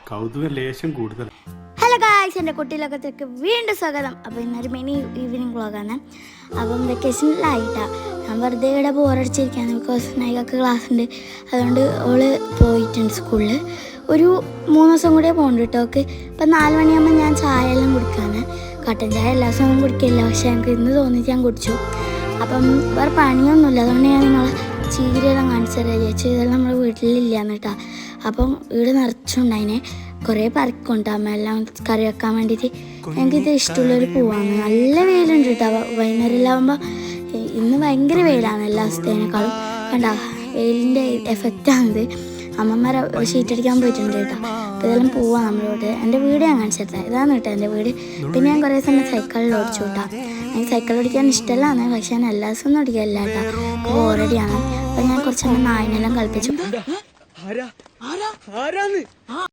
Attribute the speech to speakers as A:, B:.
A: കൗതുക ലേശം കൂടുതൽ.
B: ഹലോ ഗായ്സ്, എൻ്റെ കുട്ടിയിലൊക്കത്തേക്ക് വീണ്ടും സ്വാഗതം. അപ്പോൾ ഇന്നൊരു മിനി ഈവനിങ് വ്ളോഗാണ്. അപ്പം വെക്കേഷനിലായിട്ടാണ് ഞാൻ വെറുതെ ഇവിടെ ബോറടിച്ചിരിക്കുകയാണ്. ബിക്കോസ് നൈകൊക്കെ ക്ലാസ് ഉണ്ട്, അതുകൊണ്ട് ഓള് പോയിട്ടുണ്ട് സ്കൂളിൽ. ഒരു 3 ദിവസം കൂടെ പോകുന്നുണ്ട് കേട്ടോ. ഓക്കെ, ഇപ്പം 4 മണിയാകുമ്പോൾ ഞാൻ ചായ എല്ലാം കുടിക്കാണ്. കട്ടൻ ചായ എല്ലാ ദിവസവും കുടിക്കില്ല, പക്ഷേ എനിക്ക് ഇന്ന് തോന്നിയിട്ട് ഞാൻ കുടിച്ചു. അപ്പം വേറെ പണിയൊന്നുമില്ല, അതുകൊണ്ട് ഞാൻ നിങ്ങളെ ചീരയെല്ലാം കാണിച്ചു തരാം ചേച്ചി. ഇതെല്ലാം നമ്മുടെ വീട്ടിലില്ലാന്ന് കേട്ടോ. അപ്പം ഇവിടെ നിറച്ചുണ്ടതിനെ കുറേ പറിക്കൊണ്ട് അമ്മ എല്ലാം കറി വെക്കാൻ വേണ്ടിയിട്ട്. എനിക്കിത് ഇഷ്ടമുള്ളൊരു പൂവാണ്. നല്ല വെയിലുണ്ട് കേട്ടോ. വൈകുന്നേരമില്ലാകുമ്പോൾ ഇന്ന് ഭയങ്കര വെയിലാണ് എല്ലാ ദിവസത്തേനേക്കാളും. കണ്ടോ, വെയിലിൻ്റെ എഫക്റ്റാണിത്. അമ്മമാർ ഷീറ്റടിക്കാൻ പോയിട്ടുണ്ട് കേട്ടോ. അപ്പോൾ ഇതെല്ലാം പോവാം നമ്മളോട്. എൻ്റെ വീട് ഞാൻ കാണിച്ചിട്ടാണ്. ഇതാണ് കേട്ടോ എൻ്റെ വീട്. പിന്നെ ഞാൻ കുറേ സമയം സൈക്കിളിൽ ഓടിച്ചു കേട്ടോ. എനിക്ക് സൈക്കിൾ ഓടിക്കാൻ ഇഷ്ടമല്ലാണ്, പക്ഷേ ഞാൻ എല്ലാ ദിവസവും ഒന്നും ഓടിക്കില്ല കേട്ടോ. ബോറടിയാണ്. അപ്പോൾ ഞാൻ കുറച്ച് നായിനെല്ലാം കളിപ്പിച്ചു.